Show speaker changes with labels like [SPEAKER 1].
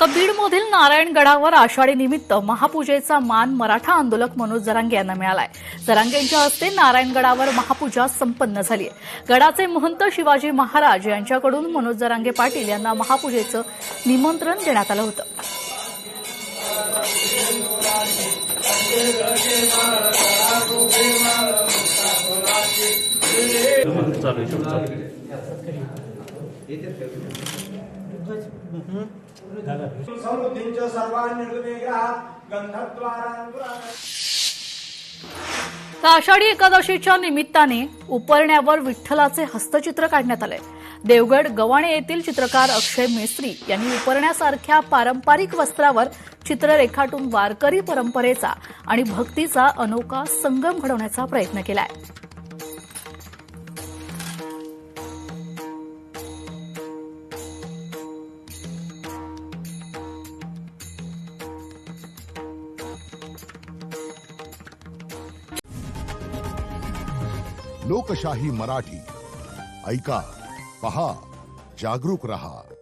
[SPEAKER 1] बीडमधील नारायणगडावर आषाढी निमित्त महापूजेचा मान मराठा आंदोलक मनोज जरांगे यांना मिळालाय। जरांगे यांच्या हस्ते नारायणगडावर महापूजा संपन्न झाली आहे। गडाचे महंत शिवाजी महाराज यांच्याकडून मनोज जरांगे पाटील यांना महापूजेचं निमंत्रण देण्यात आलं होतं। आषाढी एकादशीच्या निमित्ताने उपरण्यावर विठ्ठलाचे हस्तचित्र काढण्यात आले। देवगड गव्हाणे येथील चित्रकार अक्षय मेस्त्री यांनी उपरण्यासारख्या पारंपरिक वस्त्रावर चित्र रेखाटून वारकरी परंपरेचा आणि भक्तीचा अनोखा संगम घडवण्याचा प्रयत्न केलाय।
[SPEAKER 2] लोकशाही मराठी ऐका, पहा, जागरूक रहा।